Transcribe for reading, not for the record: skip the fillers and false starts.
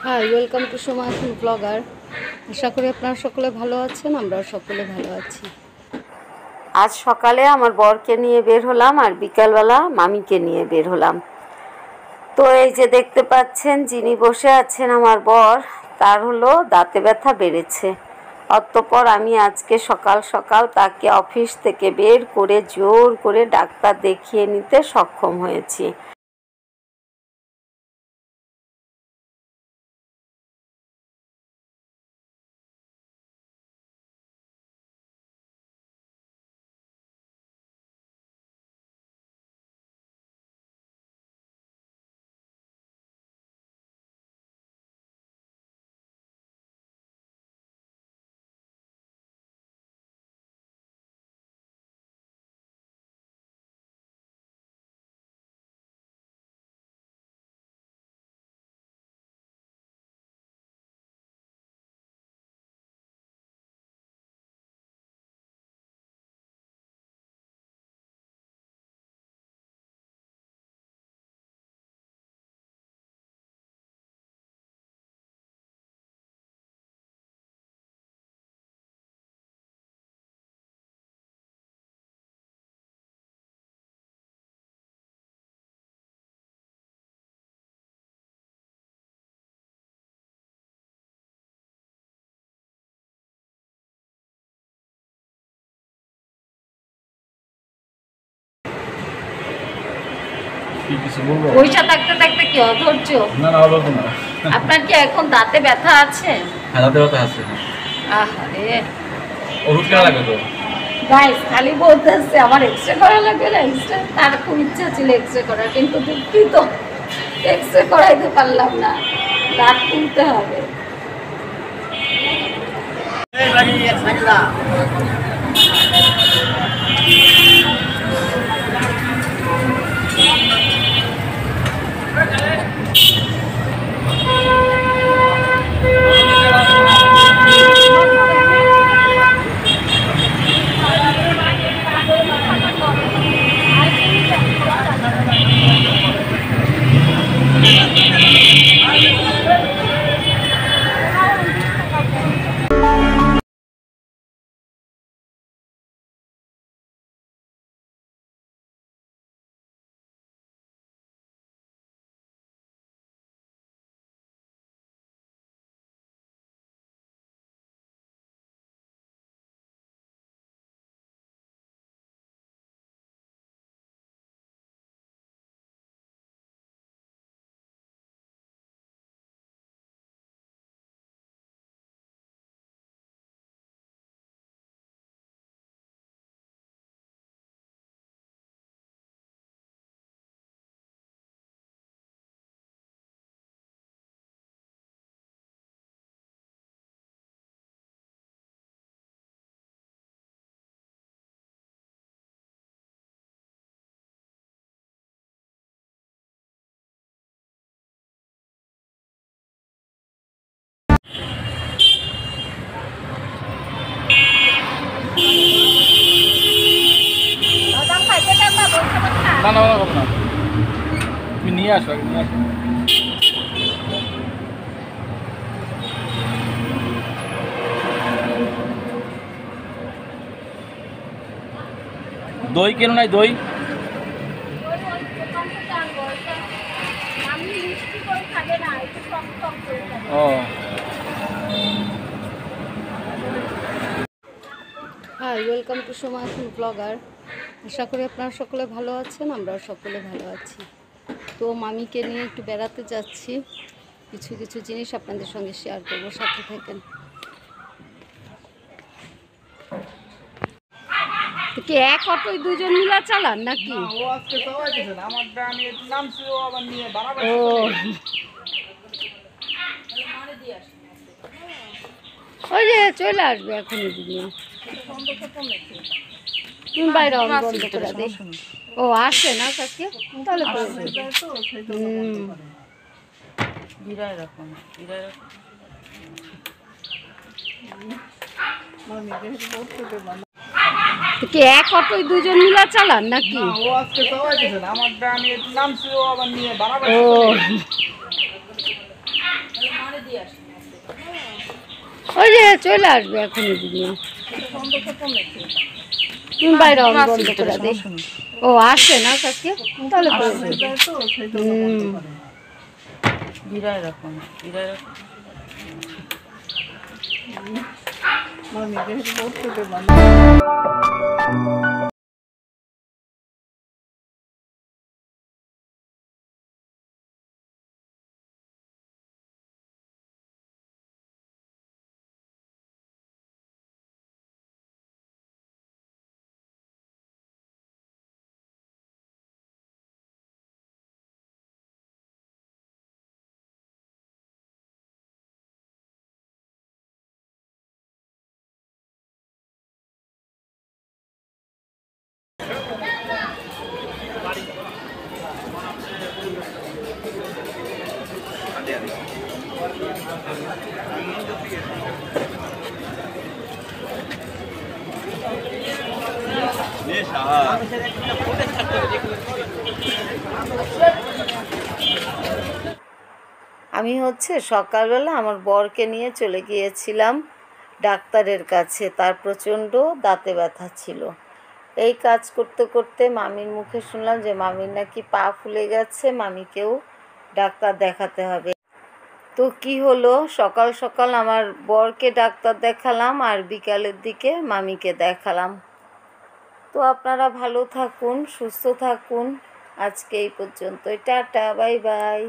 Hi welcome to Soma এখন blogger. আশা করি আপনারা সকলে ভালো আছেন, আমরা সকলে ভালো আছি। আজ সকালে আমার বরকে নিয়ে বের হলাম আর বিকালবেলা মামিকে নিয়ে বের হলাম। তো এই যে দেখতে পাচ্ছেন যিনি বসে আছেন আমার বর, তার হলো দাঁতে ব্যথা বেড়েছে। অতঃপর আমি আজকে সকাল সকাল তাকে অফিস থেকে বের করে জোর করে ডাক্তার দেখিয়ে নিতে সক্ষম হয়েছি। পয়সা থাকতে থাকতে কি অধৈর্য? না না বলবো না। আপনার কি এখন দাঁতে ব্যথা আছে? হ্যাঁ, দাঁতে ব্যথা আছে। আহারে, ওষুধ কেনা লাগবে তো? গাইস খালি বলতেছে আমার এক্সরে করা লাগবে না। এক্সরে তার খুব ইচ্ছা ছিল এক্সরে করার, কিন্তু দুঃখিত এক্সরে করাইতে পারলাম না, দাঁত তুলতে হবে। না না না না, তুমি নিয়ে আসো, নিয়ে আসো। দই কেন নাই? দই ও হাই ওয়েলকাম টু সোমা এখন ব্লগার। আশা করি আপনারা সকলে ভালো আছেন, আমরা সকলে ভালো আছি। তো মামিকে নিয়ে একটু বেড়াতে যাচ্ছি, কিছু কিছু জিনিস আপনাদের সঙ্গে শেয়ার করবো, সাথে থাকেন। কি এক অটোয় দুজন মিলা চালান নাকি? ও ওই যে চলে আসবে এখনই দিদি, তুমি বাইরে বন্ধ করে দে। ও আসে না কাকে? তাহলে কি এক অটোয় দুজন মিলা চালান নাকি? ও ওই যে চলে আসবে এখনই দিদি তুমি বাইরে বন্ধ করে দে ও আসে না কাকে তাহলে বিরায় রকম আমি হচ্ছে সকালবেলা আমার বরকে নিয়ে চলে গিয়েছিলাম ডাক্তারের কাছে। তার প্রচণ্ড দাঁতে ব্যথা ছিল। এই কাজ করতে করতে মামির মুখে শুনলাম যে মামির নাকি পা ফুলে গেছে, মামিকেও ডাক্তার দেখাতে হবে। তো কি হলো, সকাল সকাল আমার বরকে ডাক্তার দেখালাম আর বিকালের দিকে মামিকে দেখালাম। তো আপনারা ভালো থাকুন, সুস্থ থাকুন। আজকে এই পর্যন্তই, টাটা, বাই বাই।